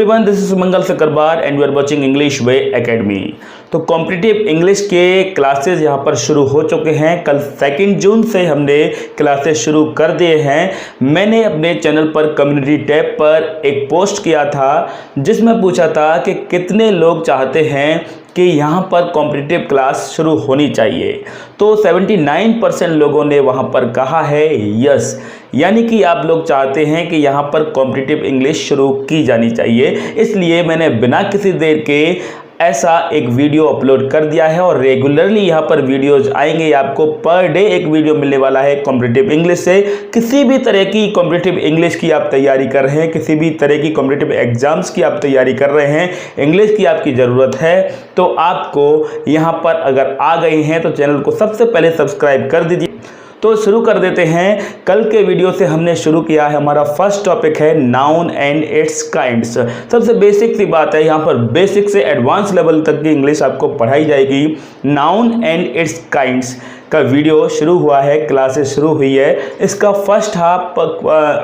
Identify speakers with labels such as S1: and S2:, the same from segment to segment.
S1: Everyone, this is Sumangal Sakarbar and you are watching English way academy. तो competitive English के classes यहाँ पर शुरू हो चुके हैं। कल 2 जून से हमने क्लासेस शुरू कर दिए हैं। मैंने अपने चैनल पर कम्युनिटी टैब पर एक पोस्ट किया था जिसमें पूछा था कि कितने लोग चाहते हैं कि यहाँ पर कॉम्पिटिटिव क्लास शुरू होनी चाहिए। तो 79% लोगों ने वहाँ पर कहा है यस, यानी कि आप लोग चाहते हैं कि यहाँ पर कॉम्पिटिटिव इंग्लिश शुरू की जानी चाहिए। इसलिए मैंने बिना किसी देर के ऐसा एक वीडियो अपलोड कर दिया है और रेगुलरली यहाँ पर वीडियोज आएंगे। आपको पर डे एक वीडियो मिलने वाला है कॉम्पिटिटिव इंग्लिश से। किसी भी तरह की कॉम्पिटिटिव इंग्लिश की आप तैयारी कर रहे हैं, किसी भी तरह की कॉम्पिटिटिव एग्जाम्स की आप तैयारी कर रहे हैं, इंग्लिश की आपकी ज़रूरत है तो आपको यहाँ पर अगर आ गए हैं तो चैनल को सबसे पहले सब्सक्राइब कर दीजिए। तो शुरू कर देते हैं। कल के वीडियो से हमने शुरू किया है, हमारा फर्स्ट टॉपिक है नाउन एंड इट्स काइंड्स। सबसे बेसिक सी बात है, यहाँ पर बेसिक से एडवांस लेवल तक की इंग्लिश आपको पढ़ाई जाएगी। नाउन एंड इट्स काइंड्स का वीडियो शुरू हुआ है, क्लासेस शुरू हुई है। इसका फर्स्ट हाफ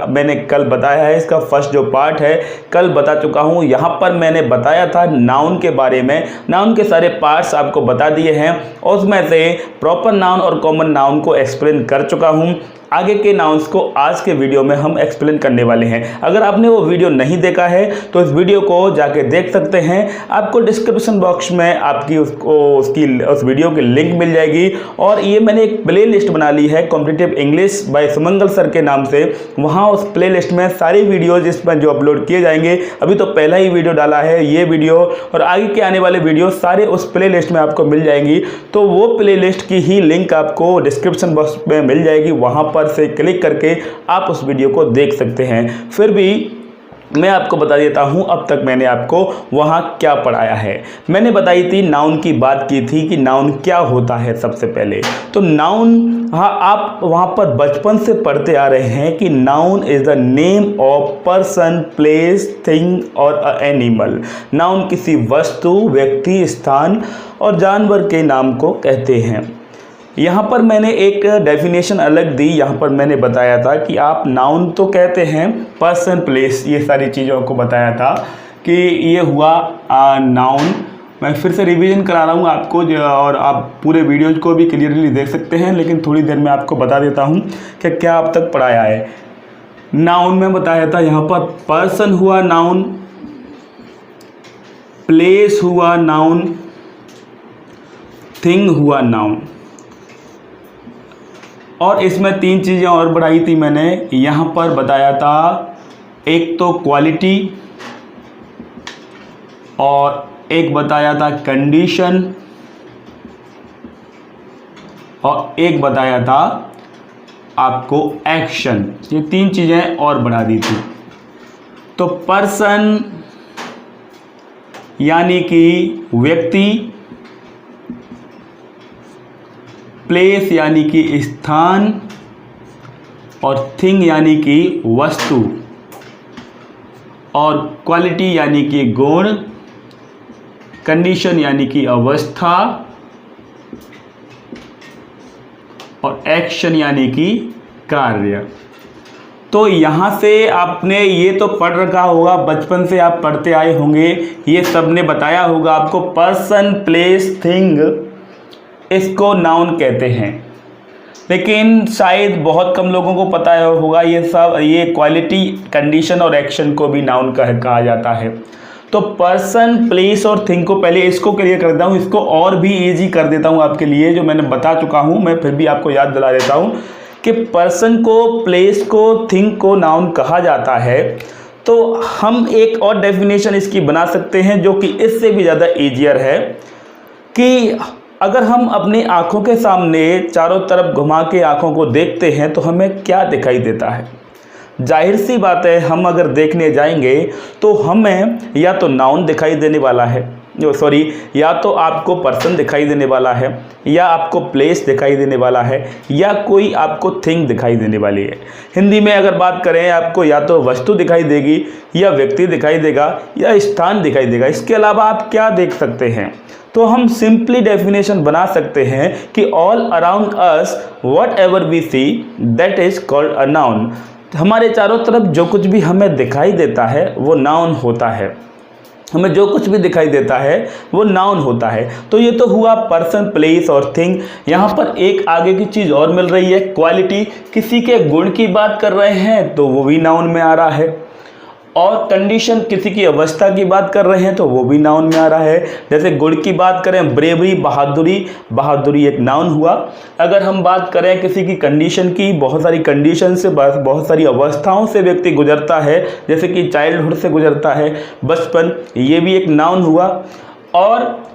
S1: मैंने कल बताया है, इसका फर्स्ट जो पार्ट है कल बता चुका हूँ। यहाँ पर मैंने बताया था नाउन के बारे में, नाउन के सारे पार्ट्स आपको बता दिए हैं और उसमें से प्रॉपर नाउन और कॉमन नाउन को एक्सप्लेन कर चुका हूँ। आगे के नाउन्स को आज के वीडियो में हम एक्सप्लेन करने वाले हैं। अगर आपने वो वीडियो नहीं देखा है तो इस वीडियो को जाके देख सकते हैं। आपको डिस्क्रिप्शन बॉक्स में आपकी उस वीडियो की लिंक मिल जाएगी। और ये मैंने एक प्ले लिस्ट बना ली है competitive English by Sumangal sir के नाम से। वहाँ उस प्ले लिस्ट में सारी वीडियोज इसमें जो अपलोड किए जाएंगे, अभी तो पहला ही वीडियो डाला है ये वीडियो, और आगे के आने वाले वीडियो सारे उस प्ले लिस्ट में आपको मिल जाएंगी। तो वो प्ले लिस्ट की ही लिंक आपको डिस्क्रिप्शन बॉक्स में मिल जाएगी, वहाँ से क्लिक करके आप उस वीडियो को देख सकते हैं। फिर भी मैं आपको बता देता हूं अब तक मैंने आपको वहां क्या पढ़ाया है। मैंने बताई थी, नाउन की बात की थी कि नाउन क्या होता है। सबसे पहले तो नाउन, हाँ, आप वहां पर बचपन से पढ़ते आ रहे हैं कि noun is the name of person, place, thing और एनिमल। नाउन किसी वस्तु, व्यक्ति, स्थान और जानवर के नाम को कहते हैं। यहाँ पर मैंने एक डेफिनेशन अलग दी। यहाँ पर मैंने बताया था कि आप नाउन तो कहते हैं, पर्सन, प्लेस, ये सारी चीज़ों को बताया था कि ये हुआ नाउन। मैं फिर से रिवीजन करा रहा हूँ आपको और आप पूरे वीडियोज को भी क्लियरली देख सकते हैं, लेकिन थोड़ी देर में आपको बता देता हूँ कि क्या अब तक पढ़ाया है। नाउन में बताया था, यहाँ पर पर्सन हुआ नाउन, प्लेस हुआ नाउन, थिंग हुआ नाउन, और इसमें 3 चीज़ें और बढ़ाई थी मैंने। यहाँ पर बताया था एक तो क्वालिटी, और एक बताया था कंडीशन, और एक बताया था आपको एक्शन। ये 3 चीज़ें और बढ़ा दी थी। तो पर्सन यानी कि व्यक्ति, प्लेस यानी कि स्थान, और थिंग यानी कि वस्तु, और क्वालिटी यानी कि गुण, कंडीशन यानी कि अवस्था, और एक्शन यानी कि कार्य। तो यहाँ से आपने ये तो पढ़ रखा होगा, बचपन से आप पढ़ते आए होंगे, ये सब ने बताया होगा आपको। पर्सन, प्लेस, थिंग, इसको नाउन कहते हैं, लेकिन शायद बहुत कम लोगों को पता होगा ये सब। ये क्वालिटी, कंडीशन और एक्शन को भी नाउन कहा जाता है। तो पर्सन, प्लेस और थिंग को पहले इसको क्लियर कर देता हूँ, इसको और भी इजी कर देता हूँ आपके लिए, जो मैंने बता चुका हूँ। मैं फिर भी आपको याद दिला देता हूँ कि पर्सन को, प्लेस को, थिंग को नाउन कहा जाता है। तो हम एक और डेफिनेशन इसकी बना सकते हैं जो कि इससे भी ज़्यादा ईजियर है कि अगर हम अपनी आँखों के सामने चारों तरफ घुमा के आँखों को देखते हैं तो हमें क्या दिखाई देता है। जाहिर सी बात है, हम अगर देखने जाएंगे तो हमें या तो नाउन दिखाई देने वाला है, या तो आपको पर्सन दिखाई देने वाला है, या आपको प्लेस दिखाई देने वाला है, या कोई आपको थिंग दिखाई देने वाली है। हिंदी में अगर बात करें, आपको या तो वस्तु दिखाई देगी, या व्यक्ति दिखाई देगा, या स्थान दिखाई देगा। इसके अलावा आप क्या देख सकते हैं? तो हम सिंपली डेफिनेशन बना सकते हैं कि all around us whatever we see that is called a noun. हमारे चारों तरफ जो कुछ भी हमें दिखाई देता है वो नाउन होता है। हमें जो कुछ भी दिखाई देता है वो नाउन होता है। तो ये तो हुआ पर्सन, प्लेस और थिंग। यहाँ पर एक आगे की चीज़ और मिल रही है, क्वालिटी। किसी के गुण की बात कर रहे हैं तो वो भी नाउन में आ रहा है, और कंडीशन, किसी की अवस्था की बात कर रहे हैं तो वो भी नाउन में आ रहा है। जैसे गुण की बात करें, ब्रेवरी, बहादुरी, बहादुरी एक नाउन हुआ। अगर हम बात करें किसी की कंडीशन की, बहुत सारी कंडीशन से, बहुत सारी अवस्थाओं से व्यक्ति गुजरता है, जैसे कि चाइल्डहुड से गुजरता है, बचपन, ये भी एक नाउन हुआ। और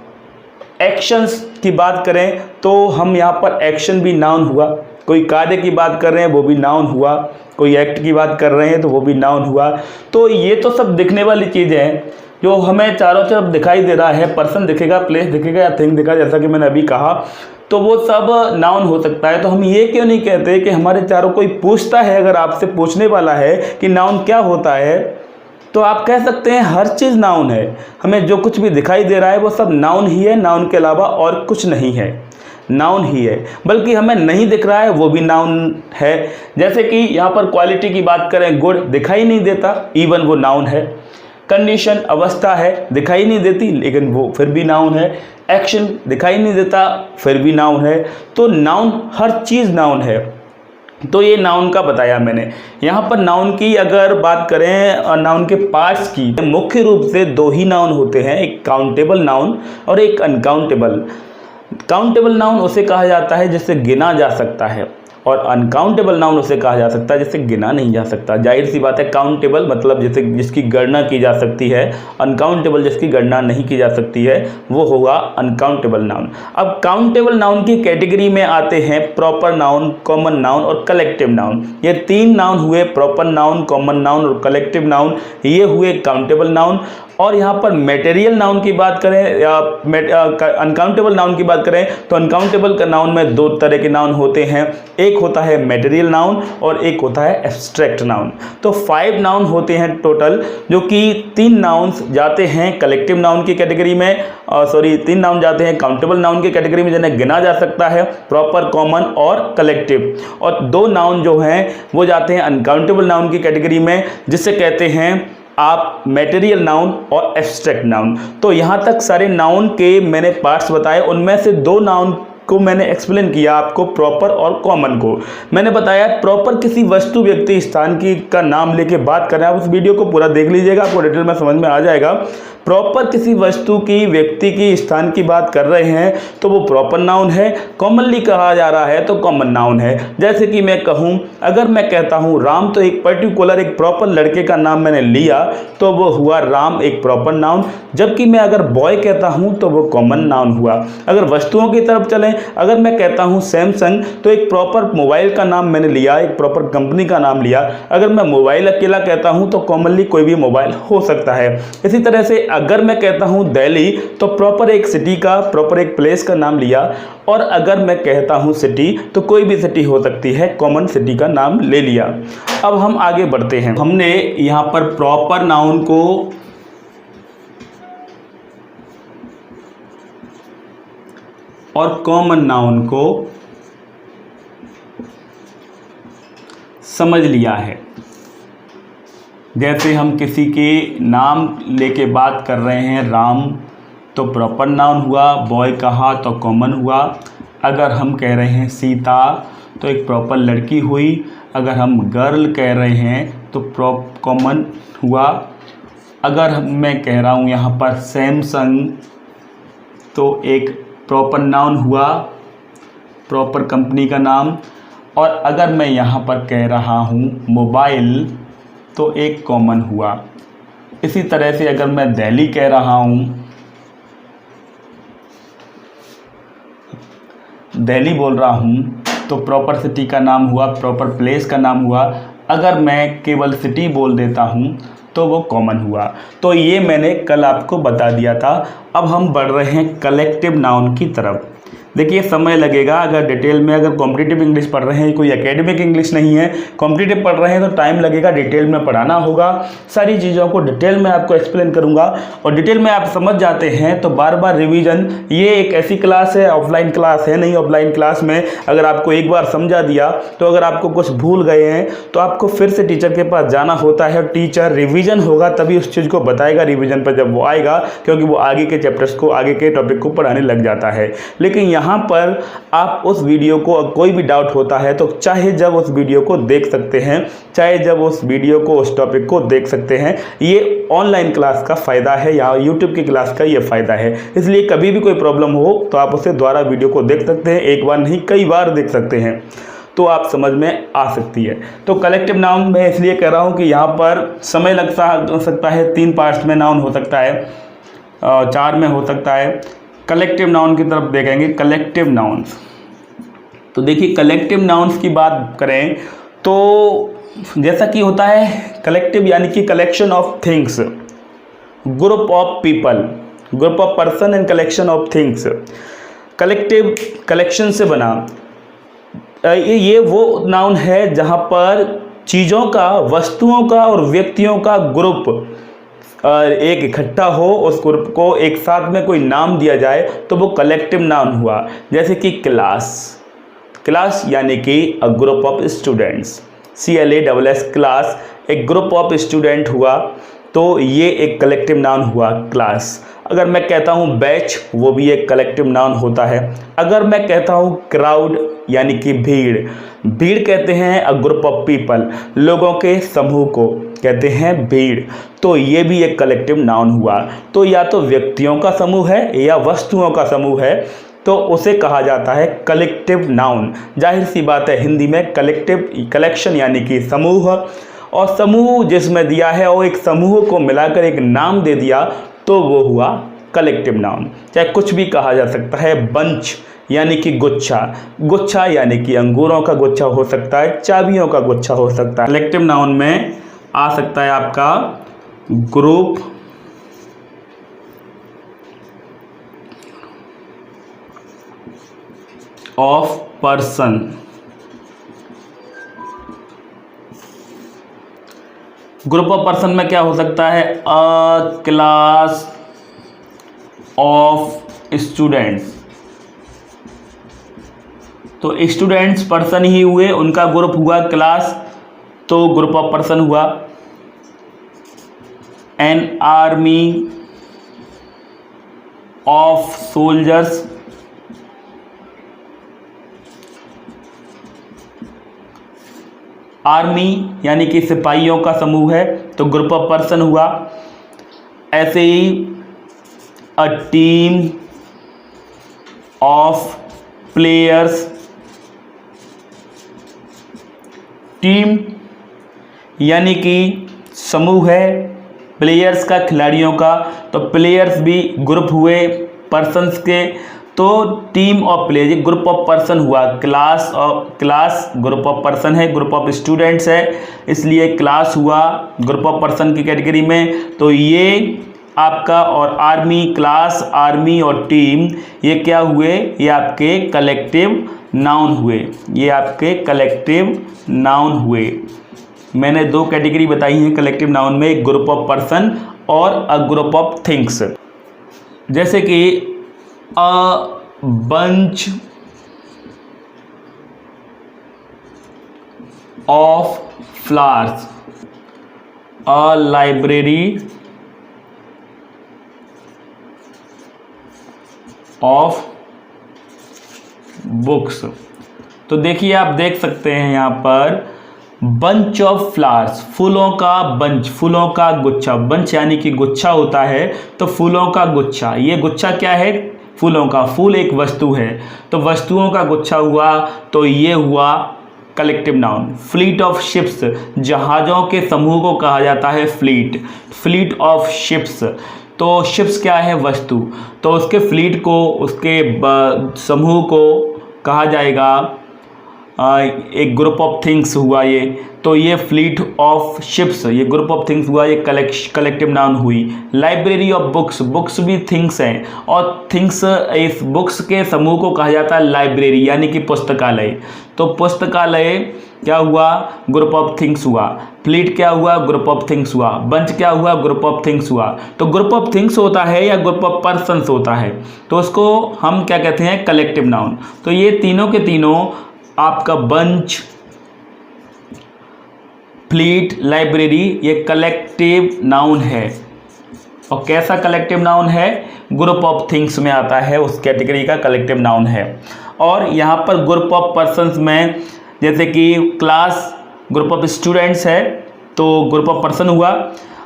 S1: एक्शंस की बात करें तो हम यहाँ पर एक्शन भी नाउन हुआ। कोई कार्य की बात कर रहे हैं वो भी नाउन हुआ, कोई एक्ट की बात कर रहे हैं तो वो भी नाउन हुआ। तो ये तो सब दिखने वाली चीज़ें हैं जो हमें चारों तरफ दिखाई दे रहा है। पर्सन दिखेगा, प्लेस दिखेगा या थिंग दिखेगा, जैसा कि मैंने अभी कहा, तो वो सब नाउन हो सकता है। तो हम ये क्यों नहीं कहते कि हमारे चारों, कोई पूछता है, अगर आपसे पूछने वाला है कि नाउन क्या होता है, तो आप कह सकते हैं हर चीज़ नाउन है। हमें जो कुछ भी दिखाई दे रहा है वो सब नाउन ही है, नाउन के अलावा और कुछ नहीं है, नाउन ही है। बल्कि हमें नहीं दिख रहा है वो भी नाउन है। जैसे कि यहाँ पर क्वालिटी की बात करें, गुड दिखाई नहीं देता, इवन वो नाउन है। कंडीशन, अवस्था है, दिखाई नहीं देती लेकिन वो फिर भी नाउन है। एक्शन दिखाई नहीं देता, फिर भी नाउन है। तो नाउन, हर चीज़ नाउन है। तो ये नाउन का बताया मैंने। यहाँ पर नाउन की अगर बात करें, नाउन के पार्ट्स की, मुख्य रूप से दो ही नाउन होते हैं, एक काउंटेबल नाउन और एक अनकाउंटेबल। काउंटेबल नाउन उसे कहा जाता है जिससे गिना जा सकता है, और अनकाउंटेबल नाउन उसे कहा जा सकता है जिससे गिना नहीं जा सकता। जाहिर सी बात है, काउंटेबल मतलब जैसे जिसकी गणना की जा सकती है, अनकाउंटेबल जिसकी गणना नहीं की जा सकती है, वो होगा अनकाउंटेबल नाउन। अब काउंटेबल नाउन की कैटेगरी में आते हैं प्रॉपर नाउन, कॉमन नाउन और कलेक्टिव नाउन। ये तीन नाउन हुए, प्रॉपर नाउन, कॉमन नाउन और कलेक्टिव नाउन, ये हुए काउंटेबल नाउन। और यहाँ पर मटेरियल नाउन की बात करें या अनकाउंटेबल नाउन की बात करें, तो अनकाउंटेबल का नाउन में दो तरह के नाउन होते हैं, एक होता है मटेरियल नाउन और एक होता है एब्स्ट्रैक्ट नाउन। तो 5 नाउन होते हैं टोटल, जो कि 3 नाउन्स जाते हैं कलेक्टिव नाउन की कैटेगरी में, 3 नाउन जाते हैं काउंटेबल नाउन की कैटेगरी में जिन्हें गिना जा सकता है, प्रॉपर, कॉमन और कलेक्टिव। और 2 नाउन जो हैं वो जाते हैं अनकाउंटेबल नाउन की कैटेगरी में, जिसे कहते हैं आप मटेरियल नाउन और एब्स्ट्रैक्ट नाउन। तो यहाँ तक सारे नाउन के मैंने पार्ट्स बताए, उनमें से 2 नाउन को मैंने एक्सप्लेन किया आपको, प्रॉपर और कॉमन को। मैंने बताया प्रॉपर किसी वस्तु, व्यक्ति, स्थान की का नाम लेके बात करें, आप उस वीडियो को पूरा देख लीजिएगा, आपको डिटेल में समझ में आ जाएगा। प्रॉपर किसी वस्तु की, व्यक्ति की, स्थान की बात कर रहे हैं तो वो प्रॉपर नाउन है। कॉमनली कहा जा रहा है तो कॉमन नाउन है। जैसे कि मैं कहूँ, अगर मैं कहता हूँ राम, तो एक पर्टिकुलर, एक प्रॉपर लड़के का नाम मैंने लिया तो वो हुआ राम, एक प्रॉपर नाउन। जबकि मैं अगर बॉय कहता हूँ तो वो कॉमन नाउन हुआ। अगर वस्तुओं की तरफ चलें, अगर मैं कहता हूँ सैमसंग, तो एक प्रॉपर मोबाइल का नाम मैंने लिया, एक प्रॉपर कंपनी का नाम लिया। अगर मैं मोबाइल अकेला कहता हूँ तो कॉमनली कोई भी मोबाइल हो सकता है। इसी तरह से अगर मैं कहता हूँ दिल्ली, तो प्रॉपर एक सिटी का, प्रॉपर एक प्लेस का नाम लिया। और अगर मैं कहता हूँ सिटी, तो कोई भी सिटी हो सकती है, कॉमन सिटी का नाम ले लिया। अब हम आगे बढ़ते हैं। हमने यहाँ पर प्रॉपर नाउन को और कॉमन नाउन को समझ लिया है। जैसे हम किसी के नाम लेके बात कर रहे हैं, राम तो प्रॉपर नाउन हुआ, बॉय कहा तो कॉमन हुआ। अगर हम कह रहे हैं सीता तो एक प्रॉपर लड़की हुई। अगर हम गर्ल कह रहे हैं तो कॉमन हुआ। अगर मैं कह रहा हूँ यहाँ पर सैमसंग, तो एक प्रॉपर नाउन हुआ, प्रॉपर कंपनी का नाम। और अगर मैं यहाँ पर कह रहा हूँ मोबाइल, तो एक कॉमन हुआ। इसी तरह से अगर मैं दिल्ली कह रहा हूँ, दिल्ली बोल रहा हूँ, तो प्रॉपर सिटी का नाम हुआ, प्रॉपर प्लेस का नाम हुआ। अगर मैं केवल सिटी बोल देता हूँ तो वो कॉमन हुआ। तो ये मैंने कल आपको बता दिया था। अब हम बढ़ रहे हैं कलेक्टिव नाउन की तरफ। देखिए समय लगेगा, अगर डिटेल में अगर कॉम्पिटिटिव इंग्लिश पढ़ रहे हैं, कोई एकेडमिक इंग्लिश नहीं है, कॉम्पिटिटिव पढ़ रहे हैं तो टाइम लगेगा, डिटेल में पढ़ाना होगा। सारी चीज़ों को डिटेल में आपको एक्सप्लेन करूँगा और डिटेल में आप समझ जाते हैं तो बार बार रिवीजन। ये एक ऐसी क्लास है, ऑफलाइन क्लास है नहीं, ऑफलाइन क्लास में अगर आपको एक बार समझा दिया तो अगर आपको कुछ भूल गए हैं तो आपको फिर से टीचर के पास जाना होता है और टीचर रिवीजन होगा तभी उस चीज़ को बताएगा रिवीजन पर जब वो आएगा, क्योंकि वो आगे के चैप्टर्स को, आगे के टॉपिक को पढ़ाने लग जाता है। लेकिन यहाँ पर आप उस वीडियो को, कोई भी डाउट होता है तो चाहे जब उस वीडियो को देख सकते हैं, चाहे जब उस वीडियो को, उस टॉपिक को देख सकते हैं। ये ऑनलाइन क्लास का फ़ायदा है या यूट्यूब की क्लास का ये फ़ायदा है। इसलिए कभी भी कोई प्रॉब्लम हो तो आप उसे दोबारा वीडियो को देख सकते हैं, एक बार नहीं कई बार देख सकते हैं, तो आप समझ में आ सकती है। तो कलेक्टिव नाउन मैं इसलिए कह रहा हूँ कि यहाँ पर समय लग सकता है, 3 पार्ट्स में नाउन हो सकता है, 4 में हो सकता है। कलेक्टिव नाउन की तरफ देखेंगे, कलेक्टिव नाउन्स। तो देखिए कलेक्टिव नाउन्स की बात करें तो जैसा कि होता है कलेक्टिव यानी कि collection of things, group of people, group of person and collection of things. Collective collection से बना, ये वो नाउन है जहाँ पर चीज़ों का, वस्तुओं का और व्यक्तियों का ग्रुप एक इकट्ठा हो, उस ग्रुप को एक साथ में कोई नाम दिया जाए तो वो कलेक्टिव नाउन हुआ। जैसे कि क्लास, क्लास यानी कि a group of students, CLASS class, एक ग्रुप ऑफ स्टूडेंट हुआ, तो ये एक कलेक्टिव नाउन हुआ क्लास। अगर मैं कहता हूँ बैच, वो भी एक कलेक्टिव नाउन होता है। अगर मैं कहता हूँ क्राउड यानी कि भीड़, भीड़ कहते हैं अ ग्रुप ऑफ पीपल, लोगों के समूह को कहते हैं भीड़, तो ये भी एक कलेक्टिव नाउन हुआ। तो या तो व्यक्तियों का समूह है या वस्तुओं का समूह है तो उसे कहा जाता है कलेक्टिव नाउन। जाहिर सी बात है हिंदी में कलेक्टिव, कलेक्शन यानी कि समूह, और समूह जिसमें दिया है और एक समूह को मिलाकर एक नाम दे दिया तो वो हुआ कलेक्टिव नाउन। चाहे कुछ भी कहा जा सकता है, बंच यानी कि गुच्छा, गुच्छा यानी कि अंगूरों का गुच्छा हो सकता है, चाबियों का गुच्छा हो सकता है। कलेक्टिव नाउन में आ सकता है आपका group of person, group of person में क्या हो सकता है, अ क्लास ऑफ स्टूडेंट्स। तो स्टूडेंट्स पर्सन ही हुए, उनका ग्रुप हुआ क्लास, तो ग्रुप ऑफ पर्सन हुआ। An army of soldiers, army यानी कि सिपाहियों का समूह है तो ग्रुप ऑफ पर्सन हुआ। ऐसे ही a team of players, team यानी कि समूह है प्लेयर्स का, खिलाड़ियों का, तो प्लेयर्स भी ग्रुप हुए पर्सन्स के, तो team of players group of person हुआ। क्लास और क्लास ग्रुप ऑफ पर्सन है, ग्रुप ऑफ स्टूडेंट्स है, इसलिए क्लास हुआ ग्रुप ऑफ पर्सन की कैटेगरी में। तो ये आपका, और आर्मी, क्लास, आर्मी और टीम, ये क्या हुए, ये आपके कलेक्टिव नाउन हुए, ये आपके कलेक्टिव नाउन हुए। मैंने 2 कैटेगरी बताई हैं कलेक्टिव नाउन में, एक ग्रुप ऑफ पर्सन और अ ग्रुप ऑफ थिंग्स। जैसे कि a bunch of flowers, a library of books. तो देखिए आप देख सकते हैं यहाँ पर बंच ऑफ फ्लावर्स, फूलों का बंच, फूलों का गुच्छा, बंच यानी कि गुच्छा होता है, तो फूलों का गुच्छा, ये गुच्छा क्या है, फूलों का, फूल एक वस्तु है तो वस्तुओं का गुच्छा हुआ, तो ये हुआ collective noun. Fleet of ships, जहाज़ों के समूह को कहा जाता है फ्लीट, फ्लीट ऑफ शिप्स, तो शिप्स क्या है, वस्तु, तो उसके फ्लीट को, उसके समूह को कहा जाएगा एक ग्रुप ऑफ थिंग्स हुआ ये, तो ये फ्लीट ऑफ शिप्स, ये ग्रुप ऑफ थिंग्स हुआ, ये कलेक्टिव नाउन हुई। लाइब्रेरी ऑफ बुक्स, बुक्स भी थिंग्स हैं और थिंग्स, इस बुक्स के समूह को कहा जाता है लाइब्रेरी यानी कि पुस्तकालय। तो पुस्तकालय क्या हुआ, ग्रुप ऑफ थिंग्स हुआ। फ्लीट क्या हुआ, ग्रुप ऑफ थिंग्स हुआ। बंच क्या हुआ, ग्रुप ऑफ थिंग्स हुआ। तो ग्रुप ऑफ थिंग्स होता है या ग्रुप ऑफ पर्सन्स होता है तो उसको हम क्या कहते हैं, कलेक्टिव नाउन। तो ये तीनों के तीनों आपका बंच, फ्लीट, लाइब्रेरी, ये कलेक्टिव नाउन है। और कैसा कलेक्टिव नाउन है, ग्रुप ऑफ थिंग्स में आता है, उस कैटेगरी का कलेक्टिव नाउन है। और यहाँ पर ग्रुप ऑफ पर्सन्स में जैसे कि क्लास ग्रुप ऑफ स्टूडेंट्स है तो ग्रुप ऑफ पर्सन हुआ,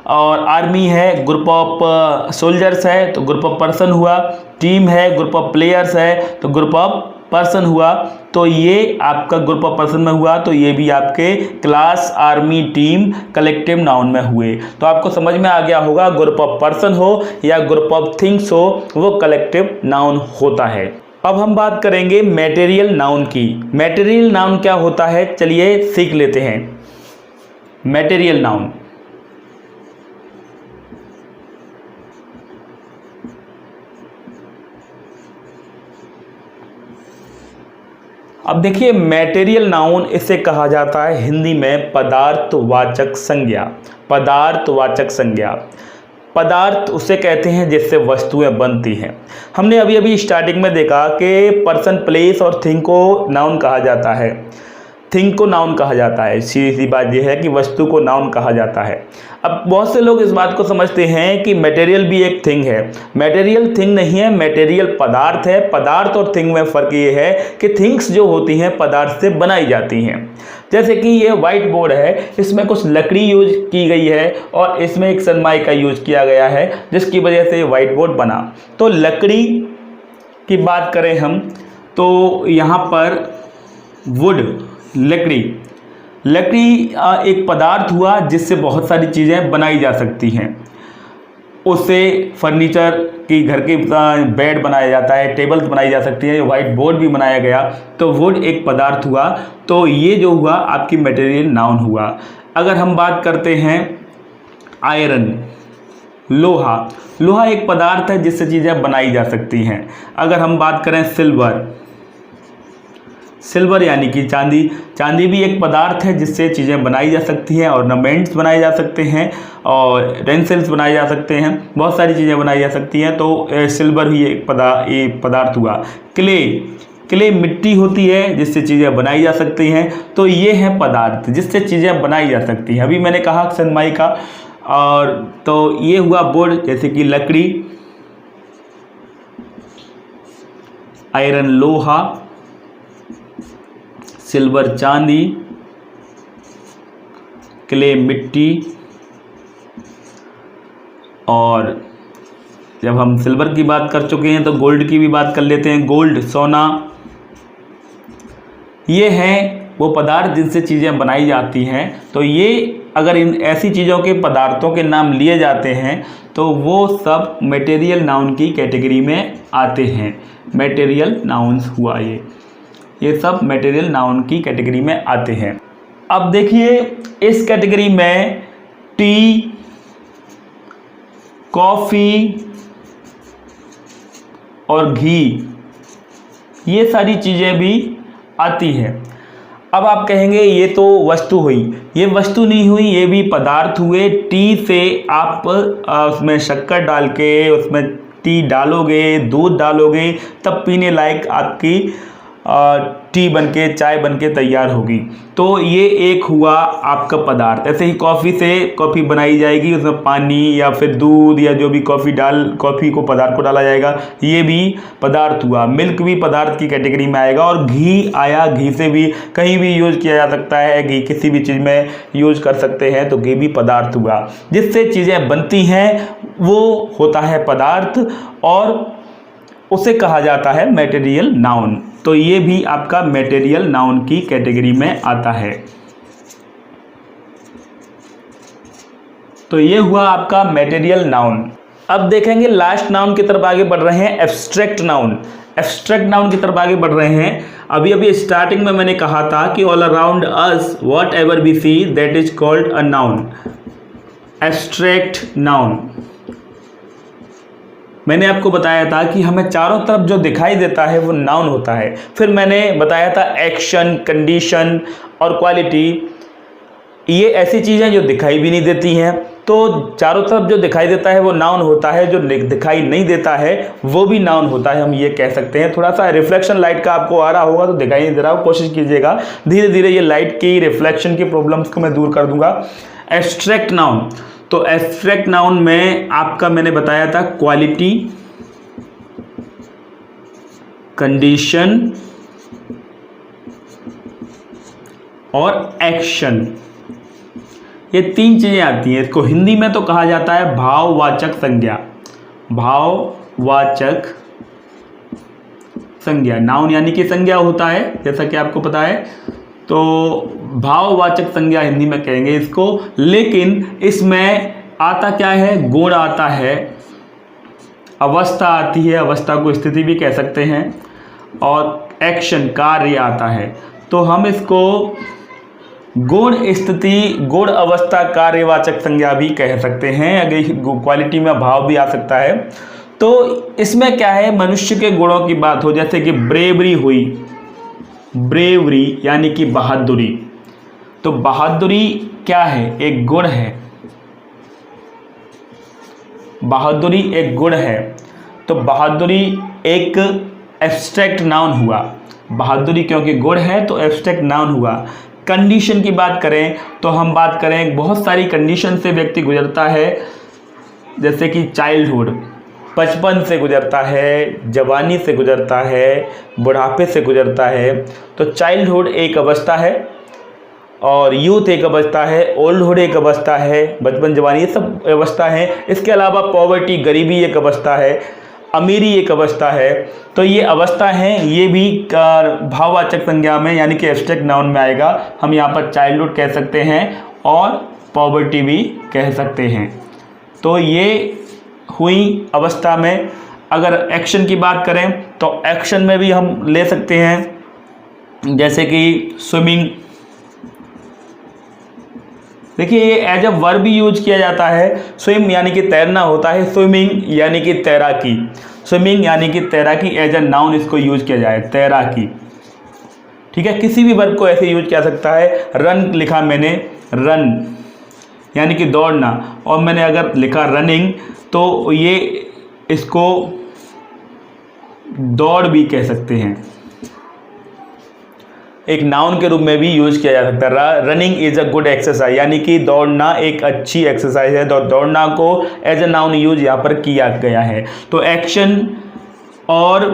S1: और आर्मी है ग्रुप ऑफ सोल्जर्स है तो ग्रुप ऑफ पर्सन हुआ, टीम है ग्रुप ऑफ प्लेयर्स है तो ग्रुप ऑफ पर्सन हुआ। तो ये आपका ग्रुप ऑफ पर्सन में हुआ, तो ये भी आपके class, army, team collective noun में हुए। तो आपको समझ में आ गया होगा, ग्रुप ऑफ पर्सन हो या ग्रुप ऑफ थिंग्स हो, वो कलेक्टिव नाउन होता है। अब हम बात करेंगे मटेरियल नाउन की। मटेरियल नाउन क्या होता है, चलिए सीख लेते हैं। मटेरियल नाउन, अब देखिए मटेरियल नाउन इसे कहा जाता है हिंदी में पदार्थवाचक संज्ञा। पदार्थवाचक संज्ञा, पदार्थ उसे कहते हैं जिससे वस्तुएं बनती हैं। हमने अभी अभी स्टार्टिंग में देखा कि पर्सन, प्लेस और थिंग को नाउन कहा जाता है, थिंग को नाउन कहा जाता है। सीधी सी बात यह है कि वस्तु को नाउन कहा जाता है। अब बहुत से लोग इस बात को समझते हैं कि मटेरियल भी एक थिंग है। मटेरियल थिंग नहीं है, मटेरियल पदार्थ है। पदार्थ और थिंग में फ़र्क ये है कि थिंग्स जो होती हैं पदार्थ से बनाई जाती हैं। जैसे कि ये वाइट बोर्ड है, इसमें कुछ लकड़ी यूज की गई है और इसमें एक सनमाइका का यूज किया गया है जिसकी वजह से ये वाइट बोर्ड बना। तो लकड़ी की बात करें हम तो यहाँ पर वुड, लकड़ी एक पदार्थ हुआ जिससे बहुत सारी चीज़ें बनाई जा सकती हैं। उससे फर्नीचर की, घर की बेड बनाया जाता है, टेबल्स बनाई जा सकती है, वाइट बोर्ड भी बनाया गया। तो वुड एक पदार्थ हुआ, तो ये जो हुआ आपकी मटेरियल नाउन हुआ। अगर हम बात करते हैं आयरन, लोहा, लोहा एक पदार्थ है जिससे चीज़ें बनाई जा सकती हैं। अगर हम बात करें सिल्वर, सिल्वर यानी कि चांदी, चांदी भी एक पदार्थ है जिससे चीज़ें बनाई जा सकती हैं, ऑर्नामेंट्स बनाए जा सकते हैं और यूटेंसिल्स बनाए जा सकते हैं, बहुत सारी चीज़ें बनाई जा सकती हैं। तो सिल्वर भी एक पदार्थ हुआ। क्ले मिट्टी होती है जिससे चीज़ें बनाई जा सकती हैं। तो ये है पदार्थ जिससे चीज़ें बनाई जा सकती हैं। अभी मैंने कहा सनमाइका, और तो ये हुआ बोर्ड, जैसे कि लकड़ी, आयरन लोहा, सिल्वर चांदी, क्ले मिट्टी, और जब हम सिल्वर की बात कर चुके हैं तो गोल्ड की भी बात कर लेते हैं। गोल्ड, सोना, ये हैं वो पदार्थ जिनसे चीज़ें बनाई जाती हैं। तो ये अगर इन ऐसी चीज़ों के पदार्थों के नाम लिए जाते हैं तो वो सब मटेरियल नाउन की कैटेगरी में आते हैं। मटेरियल नाउन्स हुआ, ये सब मटेरियल नाउन की कैटेगरी में आते हैं। अब देखिए इस कैटेगरी में टी, कॉफ़ी और घी, ये सारी चीज़ें भी आती हैं। अब आप कहेंगे ये तो वस्तु हुई, ये वस्तु नहीं हुई, ये भी पदार्थ हुए। टी से आप उसमें शक्कर डाल के उसमें टी डालोगे, दूध डालोगे, तब पीने लायक आपकी टी बनके, चाय बनके तैयार होगी। तो ये एक हुआ आपका पदार्थ। ऐसे ही कॉफ़ी से कॉफ़ी बनाई जाएगी, उसमें पानी या फिर दूध या जो भी कॉफ़ी को पदार्थ को डाला जाएगा, ये भी पदार्थ हुआ। मिल्क भी पदार्थ की कैटेगरी में आएगा। और घी आया, घी से भी कहीं भी यूज़ किया जा सकता है, घी किसी भी चीज़ में यूज़ कर सकते हैं, तो घी भी पदार्थ हुआ। जिससे चीज़ें बनती हैं वो होता है पदार्थ और उसे कहा जाता है मटेरियल नाउन। तो ये भी आपका मटेरियल नाउन की कैटेगरी में आता है। तो ये हुआ आपका मटेरियल नाउन। अब देखेंगे लास्ट नाउन की तरफ आगे बढ़ रहे हैं, एब्स्ट्रैक्ट नाउन। एब्स्ट्रैक्ट नाउन की तरफ आगे बढ़ रहे हैं। अभी अभी स्टार्टिंग में मैंने कहा था कि all around us whatever we see that is called a noun, abstract noun. मैंने आपको बताया था कि हमें चारों तरफ जो दिखाई देता है वो नाउन होता है। फिर मैंने बताया था एक्शन, कंडीशन और क्वालिटी, ये ऐसी चीज़ें जो दिखाई भी नहीं देती हैं। तो चारों तरफ जो दिखाई देता है वो नाउन होता है, जो दिखाई नहीं देता है वो भी नाउन होता है, हम ये कह सकते हैं। थोड़ा सा रिफ्लेक्शन लाइट का आपको आ रहा होगा तो दिखाई नहीं दे रहा हो, कोशिश कीजिएगा, धीरे धीरे ये लाइट की रिफ्लेक्शन की प्रॉब्लम्स को मैं दूर कर दूंगा। एब्स्ट्रैक्ट नाउन, तो एब्स्ट्रैक्ट नाउन में आपका मैंने बताया था क्वालिटी, कंडीशन और एक्शन, ये तीन चीजें आती हैं। इसको हिंदी में तो कहा जाता है भाववाचक संज्ञा। भाववाचक संज्ञा, नाउन यानी कि संज्ञा होता है जैसा कि आपको पता है, तो भाववाचक संज्ञा हिंदी में कहेंगे इसको। लेकिन इसमें आता क्या है, गुण आता है, अवस्था आती है, अवस्था को स्थिति भी कह सकते हैं, और एक्शन कार्य आता है। तो हम इसको गुण स्थिति, गुण अवस्था कार्यवाचक संज्ञा भी कह सकते हैं। अगर क्वालिटी में भाव भी आ सकता है। तो इसमें क्या है, मनुष्य के गुणों की बात हो, जैसे कि ब्रेवरी हुई, ब्रेवरी यानी कि बहादुरी। तो बहादुरी क्या है, एक गुण है, बहादुरी एक गुण है। तो बहादुरी एक एब्स्ट्रैक्ट नाउन हुआ, बहादुरी क्योंकि गुण है तो एब्स्ट्रैक्ट नाउन हुआ। कंडीशन की बात करें तो हम बात करें, बहुत सारी कंडीशन से व्यक्ति गुजरता है, जैसे कि चाइल्डहुड, बचपन से गुजरता है, जवानी से गुजरता है, बुढ़ापे से गुजरता है। तो चाइल्डहुड एक अवस्था है, और यूथ एक अवस्था है, ओल्डहुड एक अवस्था है, बचपन जवानी ये सब अवस्था है। इसके अलावा पॉवर्टी, गरीबी एक अवस्था है, अमीरी एक अवस्था है। तो ये अवस्था है, ये भी भाववाचक संज्ञा में यानी कि एब्स्ट्रैक्ट नाउन में आएगा। हम यहाँ पर चाइल्डहुड कह सकते हैं और पॉवर्टी भी कह सकते हैं। तो ये हुई अवस्था में। अगर एक्शन की बात करें तो एक्शन में भी हम ले सकते हैं, जैसे कि स्विमिंग। देखिए ये एज अ वर्ब भी यूज किया जाता है। स्विम यानी कि तैरना होता है, स्विमिंग यानी कि तैराकी, स्विमिंग यानी कि तैराकी एज अ नाउन इसको यूज किया जाए, तैराकी। ठीक है, किसी भी वर्ब को ऐसे यूज किया सकता है। रन लिखा मैंने, रन यानी कि दौड़ना, और मैंने अगर लिखा रनिंग तो ये इसको दौड़ भी कह सकते हैं, एक नाउन के रूप में भी यूज किया जा सकता है। Running is a good exercise, यानी कि दौड़ना एक अच्छी एक्सरसाइज है। तो दौड़ना को एज अ नाउन यूज यहाँ पर किया गया है। तो एक्शन और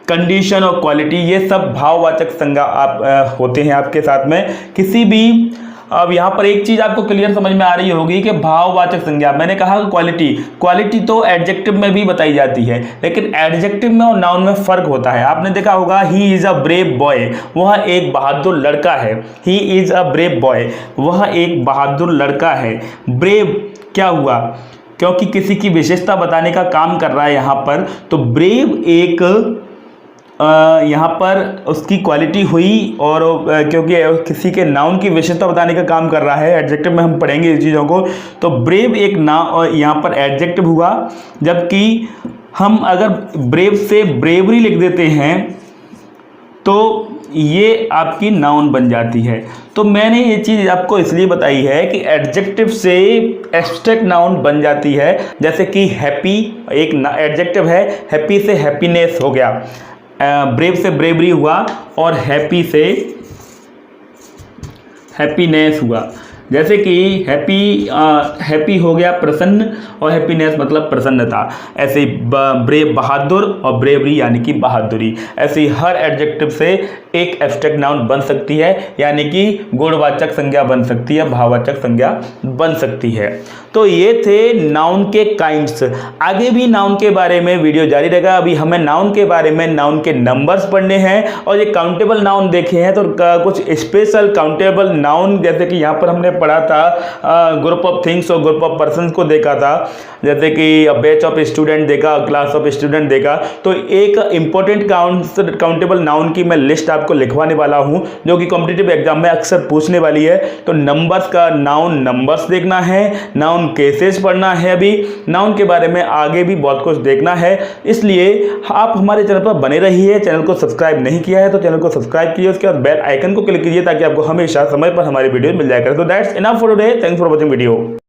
S1: कंडीशन और क्वालिटी ये सब भाववाचक संज्ञा आप होते हैं आपके साथ में किसी भी। अब यहाँ पर एक चीज़ आपको क्लियर समझ में आ रही होगी कि भाववाचक संज्ञा, मैंने कहा क्वालिटी, क्वालिटी तो एडजेक्टिव में भी बताई जाती है, लेकिन एडजेक्टिव में और नाउन में फ़र्क होता है। आपने देखा होगा he is a brave boy, वह एक बहादुर लड़का है। He is a brave boy, वह एक बहादुर लड़का है। ब्रेव क्या हुआ, क्योंकि किसी की विशेषता बताने का काम कर रहा है यहाँ पर, तो ब्रेव एक यहाँ पर उसकी क्वालिटी हुई, और क्योंकि किसी के नाउन की विशेषता बताने का काम कर रहा है। एडजेक्टिव में हम पढ़ेंगे इस चीज़ों को। तो ब्रेव एक नाउन यहाँ पर एडजेक्टिव हुआ, जबकि हम अगर ब्रेव से ब्रेवरी लिख देते हैं तो ये आपकी नाउन बन जाती है। तो मैंने ये चीज़ आपको इसलिए बताई है कि एडजेक्टिव से एब्स्ट्रैक्ट नाउन बन जाती है। जैसे कि हैप्पी एक एडजेक्टिव है, हैप्पी से हैप्पीनेस हो गया, ब्रेव से ब्रेवरी हुआ, और हैप्पी से हैप्पीनेस हुआ। जैसे कि हैप्पी हो गया प्रसन्न, और हैप्पीनेस मतलब प्रसन्नता। ऐसे ब्रेव बहादुर, और ब्रेवरी यानी कि बहादुरी। ऐसे ही हर एडजेक्टिव से एक एब्स्ट्रैक्ट नाउन बन सकती है, यानी कि गुणवाचक संज्ञा बन सकती है, भाववाचक संज्ञा बन सकती है। तो ये थे नाउन के काइंड्स। आगे भी नाउन के बारे में वीडियो जारी रहेगा। अभी हमें नाउन के बारे में नाउन के नंबर्स पढ़ने हैं और ये काउंटेबल नाउन देखे हैं तो कुछ स्पेशल काउंटेबल नाउन, जैसे कि यहाँ पर हमने पढ़ा था ग्रुप ऑफ थिंग्स और ग्रुप ऑफ पर्सन्स को देखा था, जैसे कि बैच ऑफ स्टूडेंट देखा, क्लास ऑफ स्टूडेंट देखा। तो एक इंपॉर्टेंट काउंटेबल नाउन की मैं लिस्ट आपको लिखवाने वाला हूँ जो कि कॉम्पिटिटिव एग्जाम में अक्सर पूछने वाली है। तो नंबर्स का नाउन नंबर्स देखना है, नाउन केसेस पढ़ना है, अभी नाउन के बारे में आगे भी बहुत कुछ देखना है। इसलिए आप हमारे चैनल पर बने रहिए। चैनल को सब्सक्राइब नहीं किया है तो चैनल को सब्सक्राइब कीजिए, उसके बाद बेल आइकन को क्लिक कीजिए ताकि आपको हमेशा समय पर हमारी वीडियो मिल जाएगा। तो that's enough for today. Thanks for watching video.